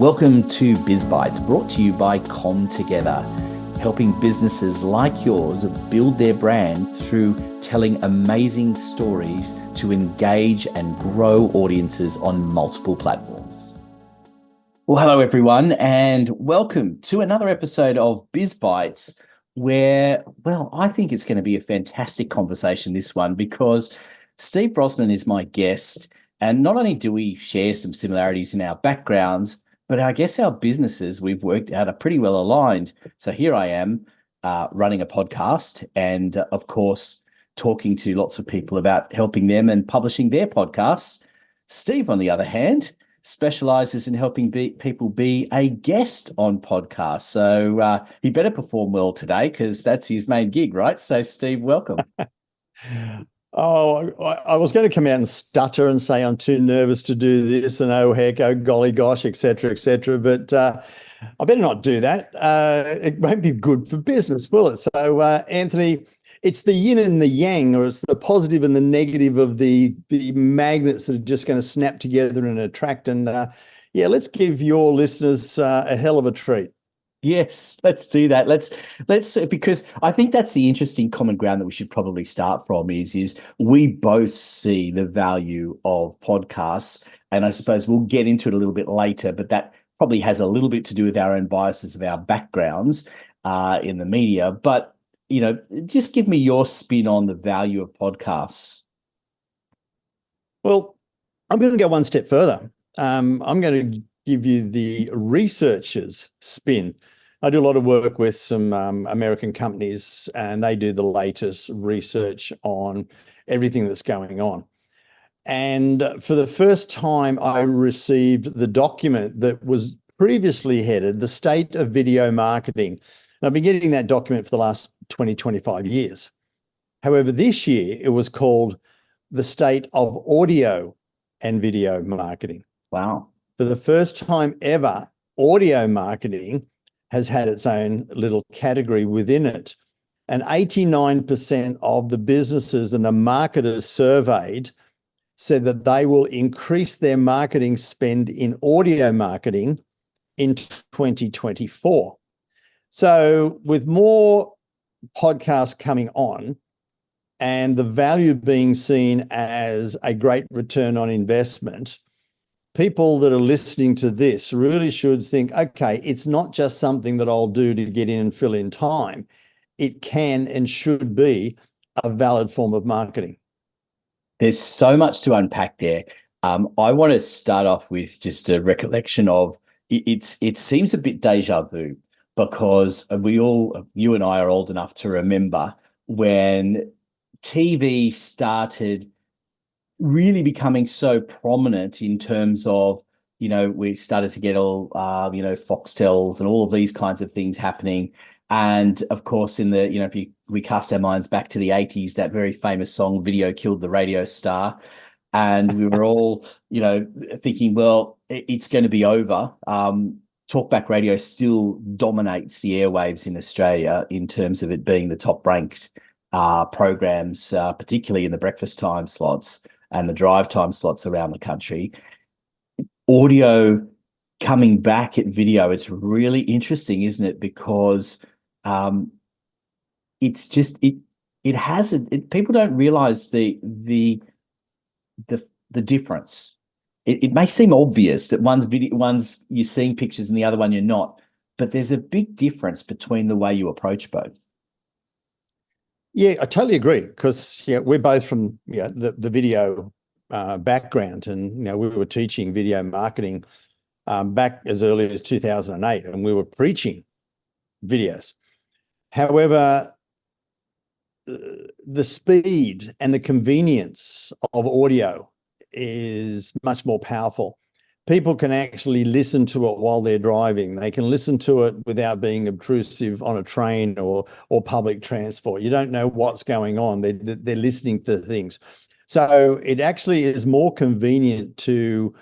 Welcome to Biz Bites, brought to you by Com Together, helping businesses like yours build their brand through telling amazing stories to engage and grow audiences on multiple platforms. Well, hello everyone, and welcome to another episode of Biz Bites, where, I think it's going to be a fantastic conversation, this one, because Steve Brossman is my guest, and not only do we share some similarities in our backgrounds, but I guess our businesses we've worked out are pretty well aligned. So here I am running a podcast and, of course, talking to lots of people about helping them and publishing their podcasts. Steve, on the other hand, specializes in helping people be a guest on podcasts. So he better perform well today because that's his main gig, right? So, Steve, welcome. Oh, I was going to come out and stutter and say I'm too nervous to do this and oh heck, oh golly gosh, etc., but I better not do that. It won't be good for business, will it? So, Anthony, it's the yin and the yang, or it's the positive and the negative of the magnets that are just going to snap together and attract. And let's give your listeners a hell of a treat. Yes, let's do that. Let's because I think that's the interesting common ground that we should probably start from is we both see the value of podcasts, and I suppose we'll get into it a little bit later, but that probably has a little bit to do with our own biases of our backgrounds in the media. But just give me your spin on the value of podcasts. Well, I'm going to go one step further. I'm going to give you the researchers' spin. I do a lot of work with some American companies, and they do the latest research on everything that's going on. And for the first time, I received the document that was previously headed The State of Video Marketing. And I've been getting that document for the last 20, 25 years. However, this year it was called The State of Audio and Video Marketing. Wow. For the first time ever, audio marketing has had its own little category within it. And 89% of the businesses and the marketers surveyed said that they will increase their marketing spend in audio marketing in 2024. So with more podcasts coming on and the value being seen as a great return on investment, people that are listening to this really should think, okay, it's not just something that I'll do to get in and fill in time. It can and should be a valid form of marketing. There's so much to unpack there. I want to start off with just a recollection of it seems a bit deja vu because you and I are old enough to remember when TV started really becoming so prominent in terms of, we started to get all, Foxtels and all of these kinds of things happening. And of course, if we cast our minds back to the 80s, that very famous song, Video Killed the Radio Star. And we were all, thinking, well, it's going to be over. Talkback radio still dominates the airwaves in Australia in terms of it being the top ranked programs, particularly in the breakfast time slots and the drive time slots around the country. Audio coming back at video, it's really interesting, isn't it? Because it's just people don't realize the difference. It may seem obvious that one's you're seeing pictures and the other one you're not, but there's a big difference between the way you approach both. Yeah, I totally agree because we're both from the video background, and we were teaching video marketing back as early as 2008, and we were preaching videos. However, the speed and the convenience of audio is much more powerful. People can actually listen to it while they're driving. They can listen to it without being obtrusive on a train or public transport. You don't know what's going on. They're listening to things. So it actually is more convenient to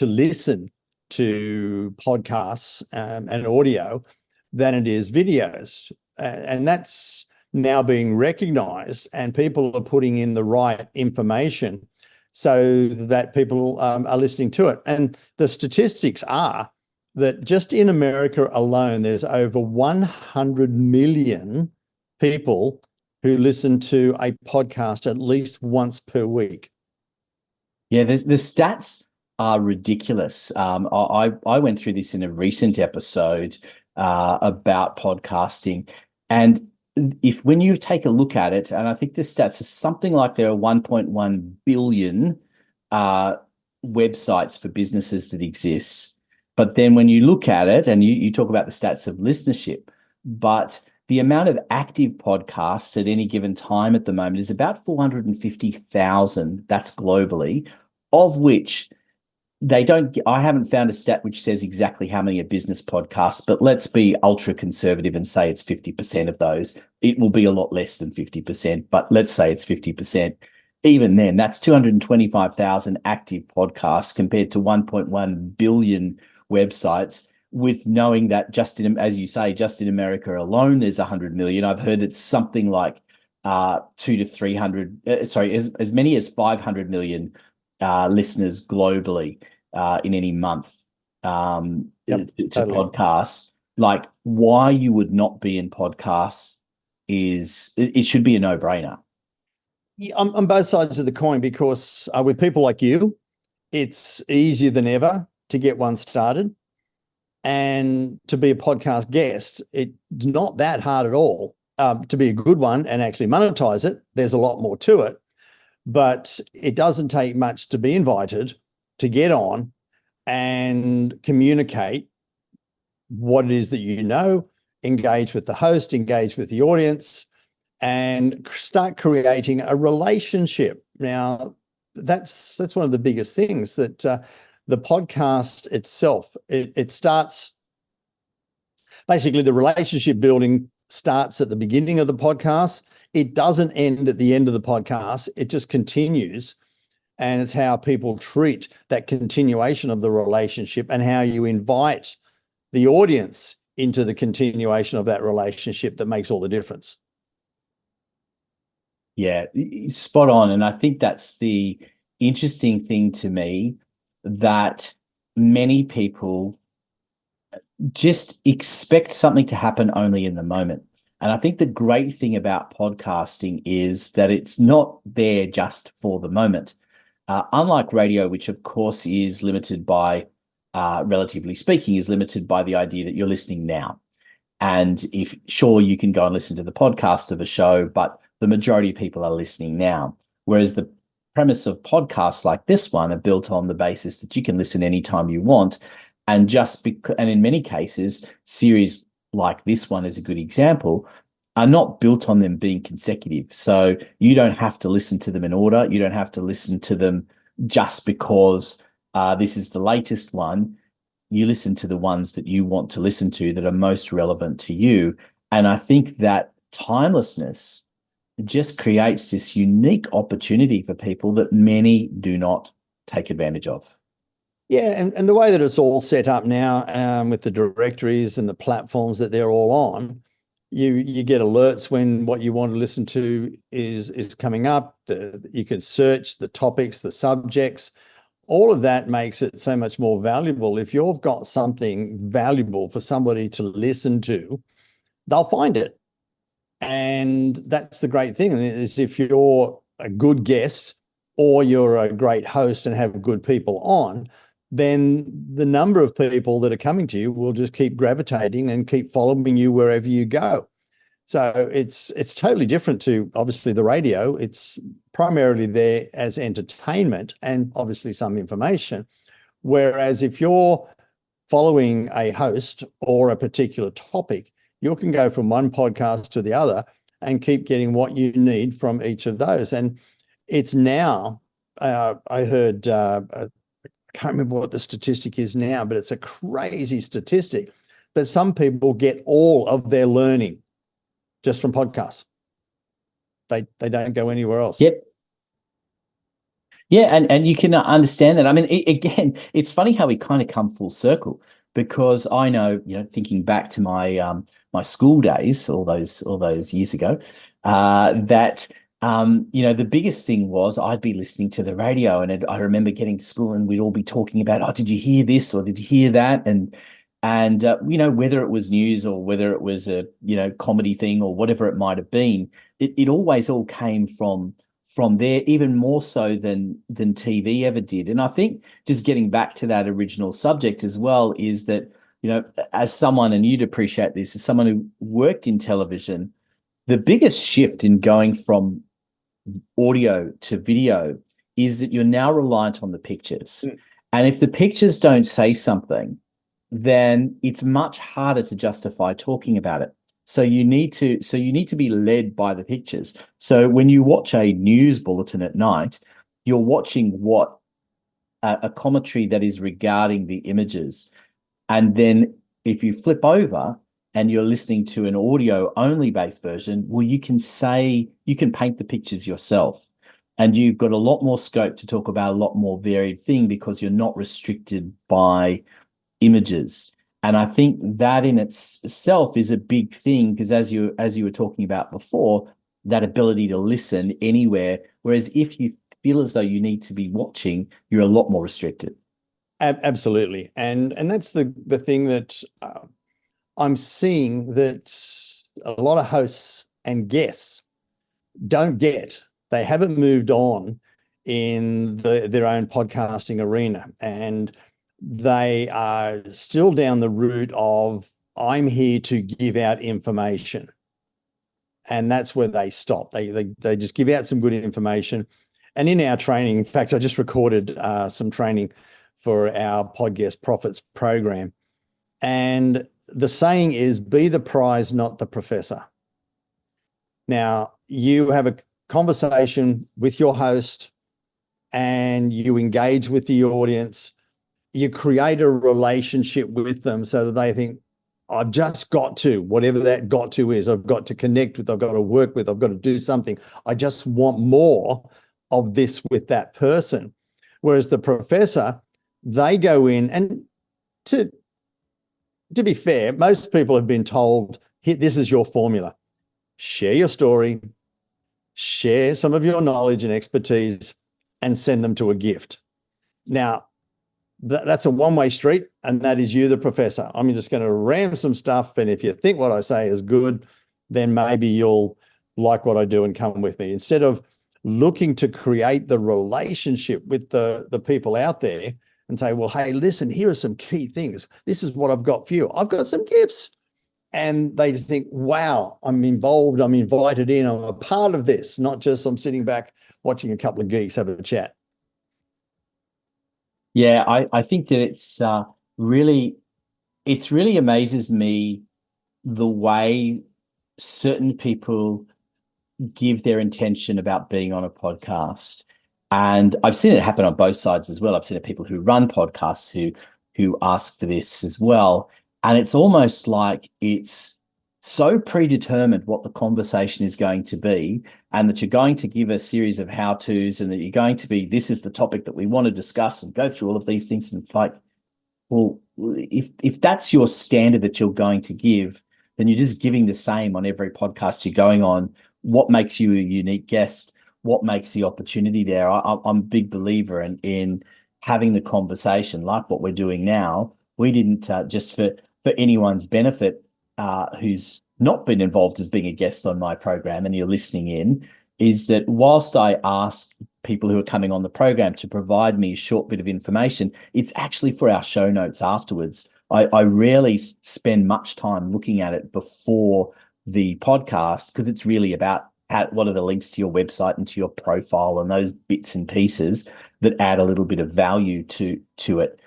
listen to podcasts and audio than it is videos. And that's now being recognized, and people are putting in the right information so that people are listening to it. And the statistics are that just in America alone, there's over 100 million people who listen to a podcast at least once per week. Yeah, the stats are ridiculous. I went through this in a recent episode about podcasting, and if when you take a look at it, and I think the stats are something like there are 1.1 billion websites for businesses that exist. But then when you look at it, and you talk about the stats of listenership, but the amount of active podcasts at any given time at the moment is about 450,000. That's globally, of which I haven't found a stat which says exactly how many are business podcasts, but let's be ultra conservative and say it's 50% of those. It will be a lot less than 50%, but let's say it's 50%. Even then, that's 225,000 active podcasts compared to 1.1 billion websites, with knowing that as you say, just in America alone, there's 100 million. I've heard it's something like 200 to 300, as many as 500 million listeners globally in any month to Totally. podcasts. Like, why you would not be in podcasts it should be a no-brainer. Yeah, on both sides of the coin, because with people like you, it's easier than ever to get one started. And to be a podcast guest, it's not that hard at all. To be a good one and actually monetize it, there's a lot more to it. But it doesn't take much to be invited, to get on and communicate what it is that you know, engage with the host, engage with the audience, and start creating a relationship. Now, that's one of the biggest things, that the podcast itself, it starts, basically the relationship building starts at the beginning of the podcast. It doesn't end at the end of the podcast. It just continues. And it's how people treat that continuation of the relationship and how you invite the audience into the continuation of that relationship that makes all the difference. Yeah, spot on. And I think that's the interesting thing to me, that many people just expect something to happen only in the moment. And I think the great thing about podcasting is that it's not there just for the moment. Unlike radio, which of course is limited by, relatively speaking, is limited by the idea that you're listening now. And if sure, you can go and listen to the podcast of a show, but the majority of people are listening now. Whereas the premise of podcasts like this one are built on the basis that you can listen anytime you want. And and in many cases, series like this one is a good example, are not built on them being consecutive. So you don't have to listen to them in order. You don't have to listen to them just because this is the latest one. You listen to the ones that you want to listen to that are most relevant to you. And I think that timelessness just creates this unique opportunity for people that many do not take advantage of. Yeah, and the way that it's all set up now, with the directories and the platforms that they're all on, you get alerts when what you want to listen to is coming up. You can search the topics, the subjects. All of that makes it so much more valuable. If you've got something valuable for somebody to listen to, they'll find it. And that's the great thing, is if you're a good guest or you're a great host and have good people on, then the number of people that are coming to you will just keep gravitating and keep following you wherever you go. So it's totally different to obviously the radio. It's primarily there as entertainment and obviously some information. Whereas if you're following a host or a particular topic, you can go from one podcast to the other and keep getting what you need from each of those. And it's now, I heard, I can't remember what the statistic is now, but it's a crazy statistic. But some people get all of their learning just from podcasts. They don't go anywhere else. Yep. Yeah, and you can understand that. I mean, again, it's funny how we kind of come full circle, because I know, thinking back to my my school days, all those years ago, that the biggest thing was I'd be listening to the radio, and I remember getting to school and we'd all be talking about, oh, did you hear this or did you hear that? And whether it was news or whether it was a, comedy thing or whatever it might have been, it always all came from there, even more so than TV ever did. And I think just getting back to that original subject as well is that, as someone, and you'd appreciate this, as someone who worked in television, the biggest shift in going from audio to video is that you're now reliant on the pictures. Mm. And if the pictures don't say something, then it's much harder to justify talking about it. So you need to be led by the pictures. So when you watch a news bulletin at night, you're watching what a commentary that is regarding the images. And then if you flip over and you're listening to an audio only based version, well, you can paint the pictures yourself. And you've got a lot more scope to talk about a lot more varied thing because you're not restricted by images. And I think that in itself is a big thing, because as you were talking about before, that ability to listen anywhere. Whereas if you feel as though you need to be watching, you're a lot more restricted. Absolutely. And that's the thing that I'm seeing that a lot of hosts and guests don't get. They haven't moved on in their own podcasting arena, and they are still down the route of, I'm here to give out information. And that's where they stop. They just give out some good information. And in our training, in fact, I just recorded some training for our Podcast Profits program. And the saying is, be the prize, not the professor. Now, you have a conversation with your host and you engage with the audience. You create a relationship with them so that they think, I've just got to, whatever that got to is, I've got to connect with, I've got to work with, I've got to do something. I just want more of this with that person. Whereas the professor, they go in, and to be fair, most people have been told, here, this is your formula. Share your story, share some of your knowledge and expertise, and send them to a gift. Now, that's a one-way street, and that is you, the professor. I'm just going to ram some stuff, and if you think what I say is good, then maybe you'll like what I do and come with me. Instead of looking to create the relationship with the people out there and say, well, hey, listen, here are some key things. This is what I've got for you. I've got some gifts. And they think, wow, I'm involved, I'm invited in, I'm a part of this, not just I'm sitting back watching a couple of geeks have a chat. Yeah, I think that it's really amazes me the way certain people give their intention about being on a podcast. And I've seen it happen on both sides as well. I've seen it people who run podcasts who ask for this as well. And it's almost like it's so predetermined what the conversation is going to be, and that you're going to give a series of how-tos, and that you're going to be, this is the topic that we want to discuss, and go through all of these things. And it's like, well, if that's your standard that you're going to give, then you're just giving the same on every podcast you're going on. What makes you a unique guest? What makes the opportunity there? I'm a big believer in having the conversation like what we're doing now. We didn't just for anyone's benefit who's not been involved as being a guest on my program, and you're listening in, is that whilst I ask people who are coming on the program to provide me a short bit of information, it's actually for our show notes afterwards. I rarely spend much time looking at it before the podcast, because it's really about what are the links to your website and to your profile and those bits and pieces that add a little bit of value to it.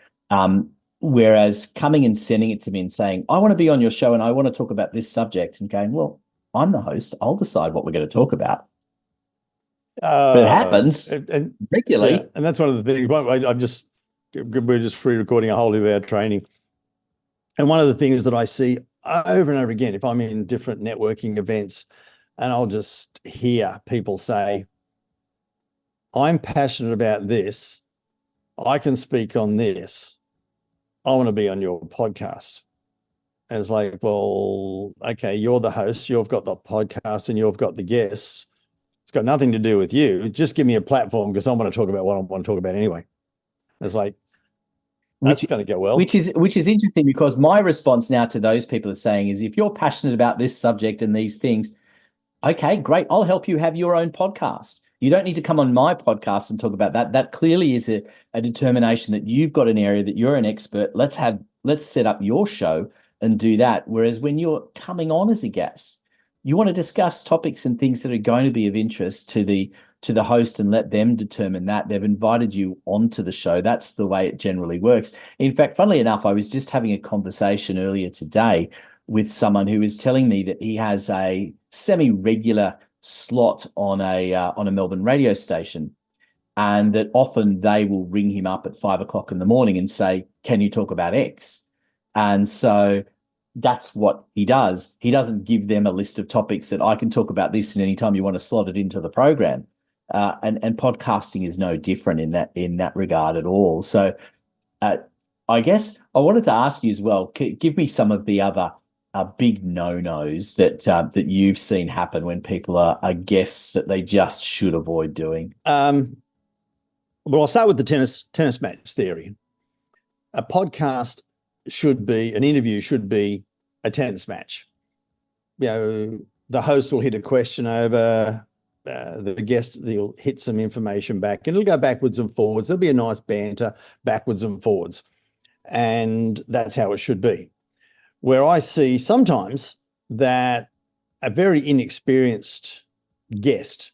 Whereas coming and sending it to me and saying, I want to be on your show and I want to talk about this subject, and going, well, I'm the host, I'll decide what we're going to talk about. But it happens regularly. Yeah, and that's one of the things. We're just pre-recording a whole of our training. And one of the things that I see over and over again, if I'm in different networking events, and I'll just hear people say, I'm passionate about this, I can speak on this, I want to be on your podcast. And it's like, well, okay, you're the host, you've got the podcast and you've got the guests. It's got nothing to do with you. Just give me a platform because I want to talk about what I want to talk about anyway. It's like, that's going to go well. Which is interesting, because my response now to those people are saying is, if you're passionate about this subject and these things, okay, great. I'll help you have your own podcast. You don't need to come on my podcast and talk about that. That clearly is a determination that you've got an area that you're an expert. Let's set up your show and do that. Whereas when you're coming on as a guest, you want to discuss topics and things that are going to be of interest to the host and let them determine that. They've invited you onto the show. That's the way it generally works. In fact, funnily enough, I was just having a conversation earlier today with someone who was telling me that he has a semi-regular slot on a Melbourne radio station, and that often they will ring him up at 5 o'clock in the morning and say, can you talk about X? And so that's what he does. He doesn't give them a list of topics that I can talk about this, and anytime you want to slot it into the program. And podcasting is no different in that regard at all. So I guess I wanted to ask you as well, give me some of the other big no-nos that you've seen happen when people are guests that they just should avoid doing. Well, I'll start with the tennis match theory. An interview should be a tennis match. You know, the host will hit a question over, the guest, they'll hit some information back, and it'll go backwards and forwards. There'll be a nice banter backwards and forwards. And that's how it should be. Where I see sometimes that a very inexperienced guest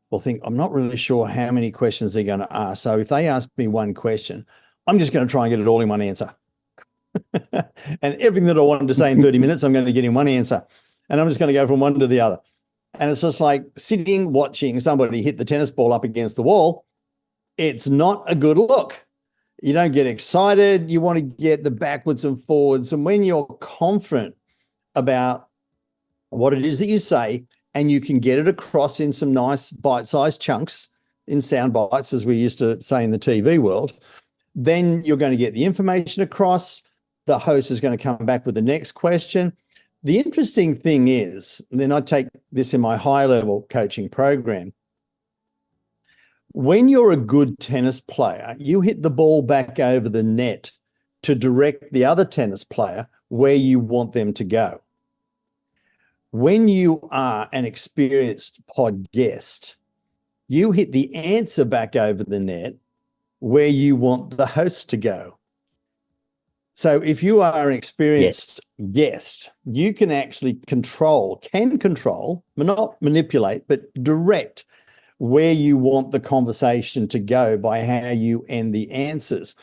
will think, I'm not really sure how many questions they're going to ask. So if they ask me one question, I'm just going to try and get it all in one answer. And everything that I wanted to say in 30 minutes, I'm going to get in one answer. And I'm just going to go from one to the other. And it's just like sitting, watching somebody hit the tennis ball up against the wall. It's not a good look. You don't get excited. You want to get the backwards and forwards. And when you're confident about what it is that you say, and you can get it across in some nice bite-sized chunks, in sound bites, as we used to say in the TV world, then you're going to get the information across. The host is going to come back with the next question. The interesting thing is, and then I take this in my high-level coaching program, when you're a good tennis player, you hit the ball back over the net to direct the other tennis player where you want them to go. When you are an experienced pod guest, you hit the answer back over the net where you want the host to go. So if you are an experienced guest, you can actually control, but not manipulate, but direct where you want the conversation to go by how you end the answers.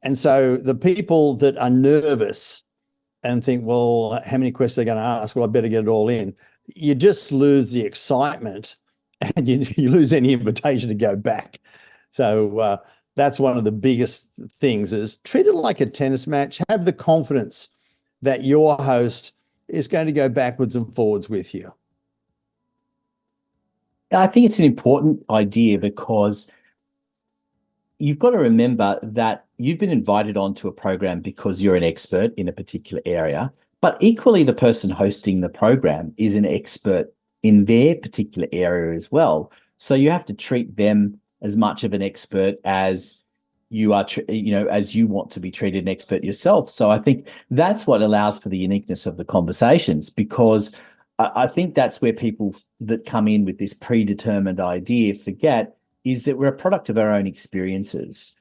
And so the people that are nervous and think, well, how many questions are they going to ask? Well, I better get it all in. You just lose the excitement, and you lose any invitation to go back. So that's one of the biggest things, is treat it like a tennis match. Have the confidence that your host is going to go backwards and forwards with you. I think it's an important idea, because you've got to remember that you've been invited onto a program because you're an expert in a particular area, but equally the person hosting the program is an expert in their particular area as well. So you have to treat them as much of an expert as you are, as you want to be treated an expert yourself. So I think that's what allows for the uniqueness of the conversations, because I think that's where people that come in with this predetermined idea forget, is that we're a product of our own experiences.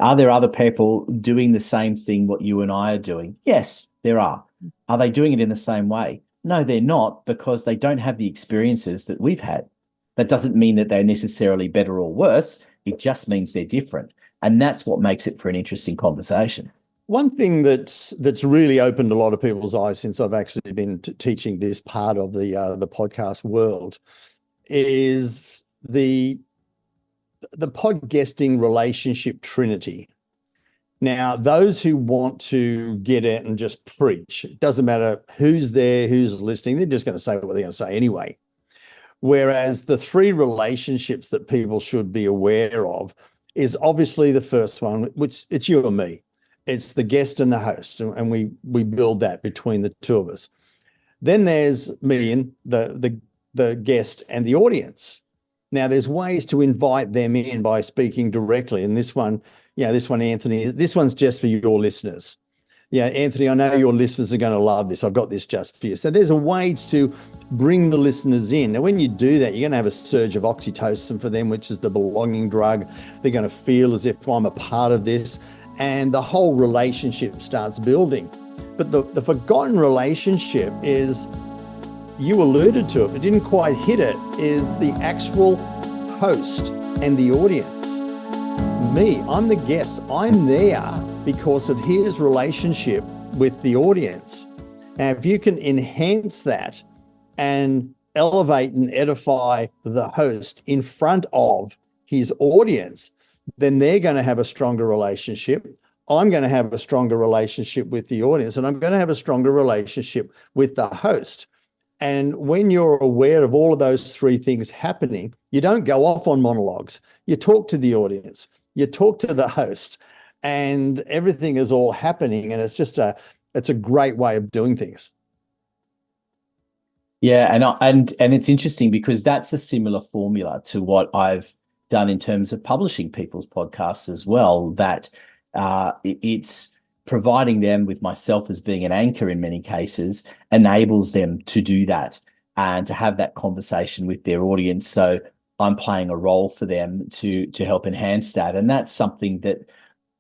Are there other people doing the same thing what you and I are doing? Yes, there are. Are they doing it in the same way? No, they're not, because they don't have the experiences that we've had. That doesn't mean that they're necessarily better or worse. It just means they're different. And that's what makes it for an interesting conversation. One thing that's really opened a lot of people's eyes since I've actually been teaching this part of the podcast world is the podcasting Relationship Trinity. Now, those who want to get out and just preach, it doesn't matter who's there, who's listening, they're just going to say what they're going to say anyway. Whereas the three relationships that people should be aware of is obviously the first one, which it's you and me. It's the guest and the host, and we build that between the two of us. Then there's me and the the guest and the audience. Now, there's ways to invite them in by speaking directly. And this one, Anthony, this one's just for your listeners. Yeah, Anthony, I know your listeners are going to love this. I've got this just for you. So there's a way to bring the listeners in. Now, when you do that, you're going to have a surge of oxytocin for them, which is the belonging drug. They're going to feel as if I'm a part of this, and the whole relationship starts building. But the forgotten relationship is, you alluded to it, but didn't quite hit it, is the actual host and the audience. Me, I'm the guest. I'm there because of his relationship with the audience. Now, if you can enhance that and elevate and edify the host in front of his audience, then they're going to have a stronger relationship. I'm going to have a stronger relationship with the audience, and I'm going to have a stronger relationship with the host. And when you're aware of all of those three things happening, you don't go off on monologues. You talk to the audience, you talk to the host, and everything is all happening. And it's a great way of doing things. Yeah, and it's interesting because that's a similar formula to what I've done in terms of publishing people's podcasts as well. That it's providing them with myself as being an anchor in many cases enables them to do that and to have that conversation with their audience. So I'm playing a role for them to help enhance that. And that's something that,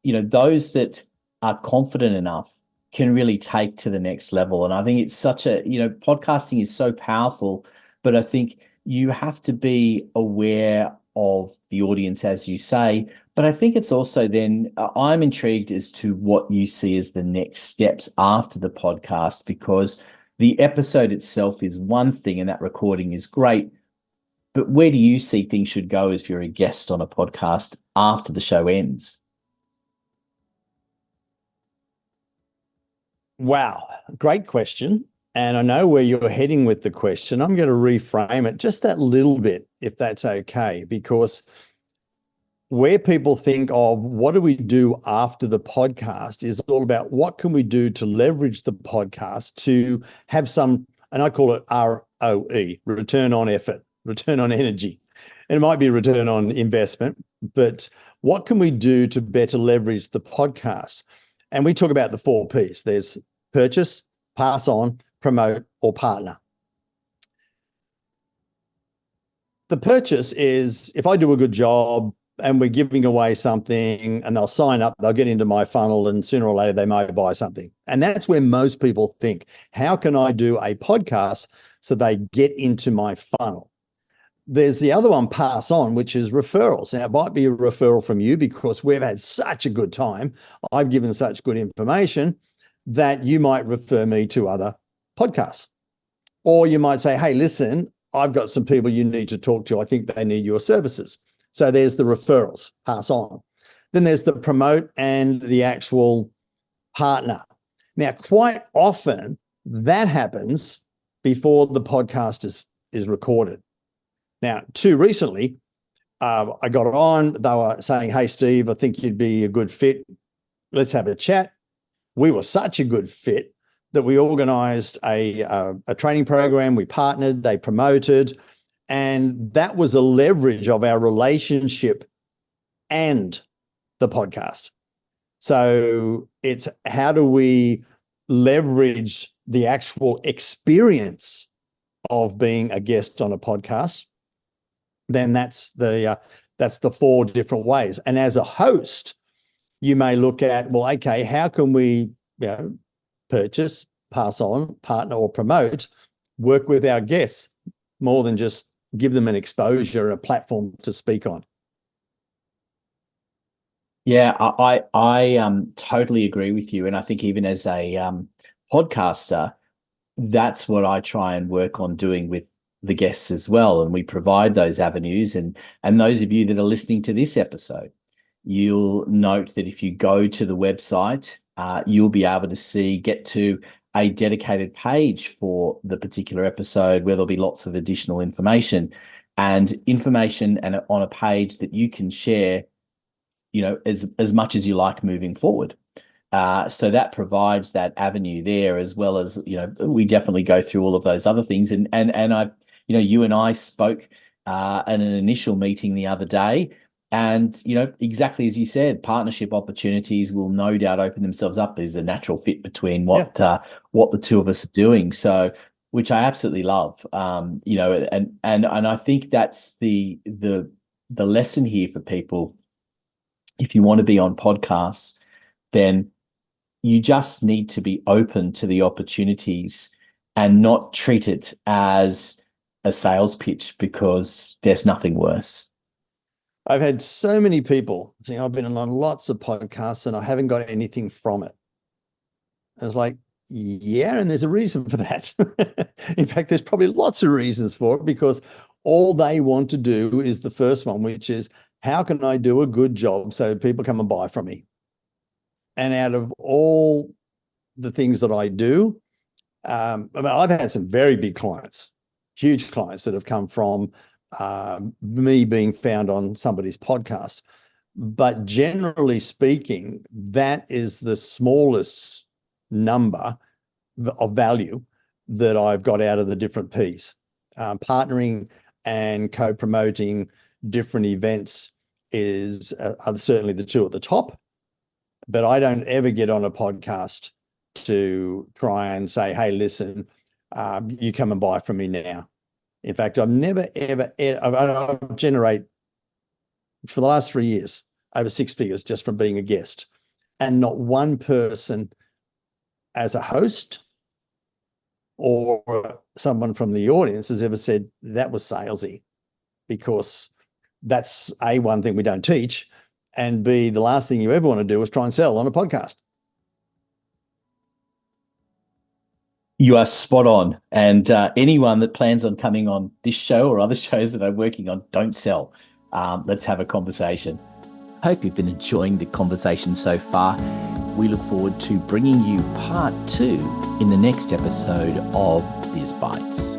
those that are confident enough can really take to the next level. And I think it's podcasting is so powerful, but I think you have to be aware of the audience, as you say. But I think it's also then I'm intrigued as to what you see as the next steps after the podcast, because the episode itself is one thing and that recording is great. But where do you see things should go if you're a guest on a podcast after the show ends? Wow, great question. And I know where you're heading with the question. I'm going to reframe it just that little bit, if that's okay, because where people think of what do we do after the podcast is all about what can we do to leverage the podcast to have some, and I call it ROE, return on effort, return on energy. And it might be return on investment, but what can we do to better leverage the podcast? And we talk about the 4 Ps. There's purchase, pass on, promote, or partner. The purchase is if I do a good job and we're giving away something and they'll sign up, they'll get into my funnel, and sooner or later they might buy something. And that's where most people think, how can I do a podcast so they get into my funnel? There's the other one, pass on, which is referrals. Now, it might be a referral from you because we've had such a good time. I've given such good information that you might refer me to other podcasts. Or you might say, hey, listen, I've got some people you need to talk to. I think they need your services. So there's the referrals, pass on. Then there's the promote and the actual partner. Now, quite often that happens before the podcast is recorded. Now, too recently, I got it on. They were saying, hey, Steve, I think you'd be a good fit. Let's have a chat. We were such a good fit that we organized a training program. We partnered, they promoted, and that was a leverage of our relationship and the podcast. So it's how do we leverage the actual experience of being a guest on a podcast? Then that's the 4 different ways. And as a host, you may look at, well, okay, how can we purchase, pass on, partner, or promote, work with our guests more than just give them an exposure, a platform to speak on? Yeah, I totally agree with you. And I think even as a podcaster, that's what I try and work on doing with the guests as well. And we provide those avenues. And those of you that are listening to this episode, you'll note that if you go to the website, you'll be able to get to a dedicated page for the particular episode where there'll be lots of additional information and on a page that you can share, as much as you like moving forward. So that provides that avenue there, as well as, we definitely go through all of those other things. And I, you and I spoke at an initial meeting the other day, and, exactly as you said, partnership opportunities will no doubt open themselves up. There's a natural fit between what the two of us are doing. So, which I absolutely love. And I think that's the lesson here for people. If you want to be on podcasts, then you just need to be open to the opportunities and not treat it as a sales pitch, because there's nothing worse. I've had so many people saying, I've been on lots of podcasts and I haven't got anything from it. I was like, yeah, and there's a reason for that. In fact, there's probably lots of reasons for it, because all they want to do is the first one, which is, how can I do a good job so people come and buy from me? And out of all the things that I do, I've had some very big clients, huge clients that have come from me being found on somebody's podcast. But generally speaking, that is the smallest number of value that I've got out of the different P's. Partnering and co-promoting different events are certainly the two at the top. But I don't ever get on a podcast to try and say, hey, listen, you come and buy from me now. In fact, I've never, ever, I generate for the last 3 years over 6 figures just from being a guest. And not one person as a host or someone from the audience has ever said that was salesy, because that's A, one thing we don't teach, and B, the last thing you ever want to do is try and sell on a podcast. You are spot on. And anyone that plans on coming on this show or other shows that I'm working on, don't sell. Let's have a conversation. Hope you've been enjoying the conversation so far. We look forward to bringing you part 2 in the next episode of Biz Bites.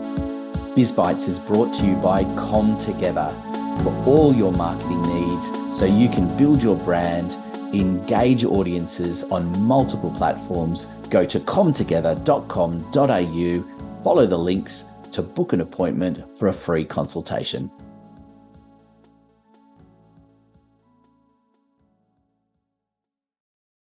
Biz Bites is brought to you by ComTogether for all your marketing needs, so you can build your brand, engage audiences on multiple platforms. Go to comtogether.com.au, follow the links to book an appointment for a free consultation.